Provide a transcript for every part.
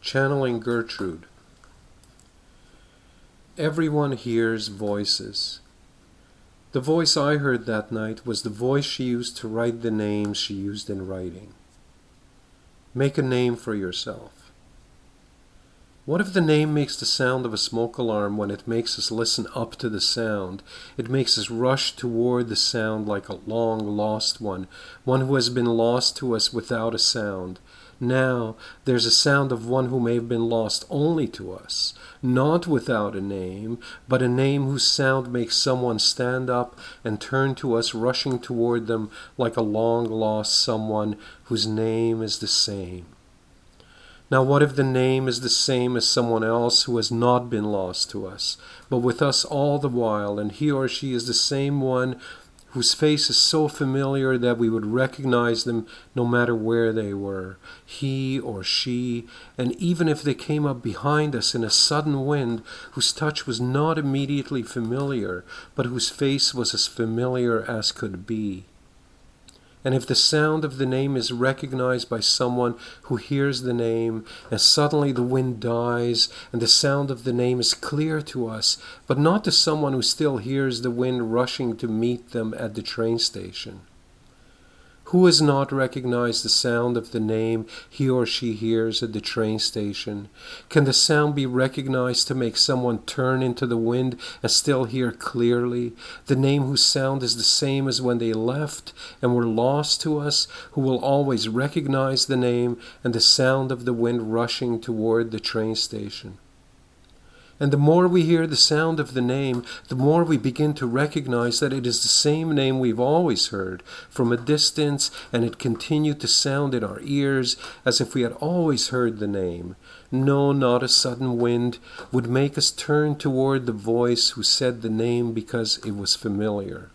Channeling Gertrude. Everyone hears voices. The voice I heard that night was the voice she used to write the names she used in writing. Make a name for yourself. What if the name makes the sound of a smoke alarm when it makes us listen up to the sound? It makes us rush toward the sound like a long lost one who has been lost to us without a sound. Now there's a sound of one who may have been lost only to us, not without a name, but a name whose sound makes someone stand up and turn to us, rushing toward them like a long-lost someone whose name is the same. Now what if the name is the same as someone else who has not been lost to us, but with us all the while, and he or she is the same one whose face is so familiar that we would recognize them no matter where they were, he or she, and even if they came up behind us in a sudden wind, whose touch was not immediately familiar, but whose face was as familiar as could be. And if the sound of the name is recognized by someone who hears the name, and suddenly the wind dies, and the sound of the name is clear to us, but not to someone who still hears the wind rushing to meet them at the train station. Who has not recognized the sound of the name he or she hears at the train station? Can the sound be recognized to make someone turn into the wind and still hear clearly? The name whose sound is the same as when they left and were lost to us, who will always recognize the name and the sound of the wind rushing toward the train station. And the more we hear the sound of the name, the more we begin to recognize that it is the same name we've always heard from a distance, and it continued to sound in our ears as if we had always heard the name. No, not a sudden wind would make us turn toward the voice who said the name because it was familiar.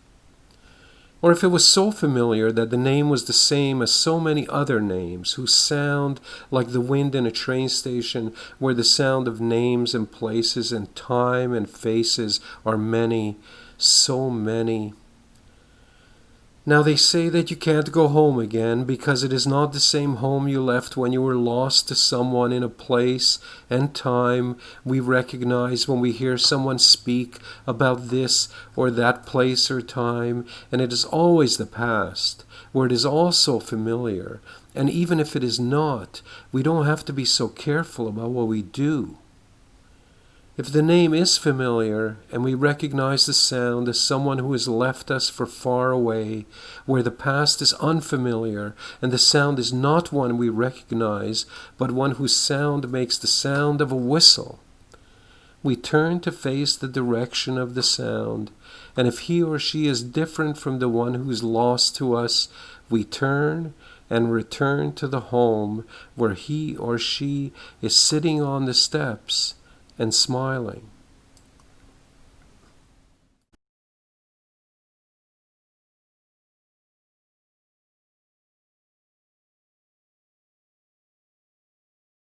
Or if it was so familiar that the name was the same as so many other names, whose sound, like the wind in a train station, where the sound of names and places and time and faces are many, so many. Now they say that you can't go home again because it is not the same home you left when you were lost to someone in a place and time we recognize when we hear someone speak about this or that place or time, and it is always the past, where it is all so familiar, and even if it is not, we don't have to be so careful about what we do. If the name is familiar, and we recognize the sound as someone who has left us for far away, where the past is unfamiliar, and the sound is not one we recognize, but one whose sound makes the sound of a whistle, we turn to face the direction of the sound, and if he or she is different from the one who is lost to us, we turn and return to the home where he or she is sitting on the steps and smiling.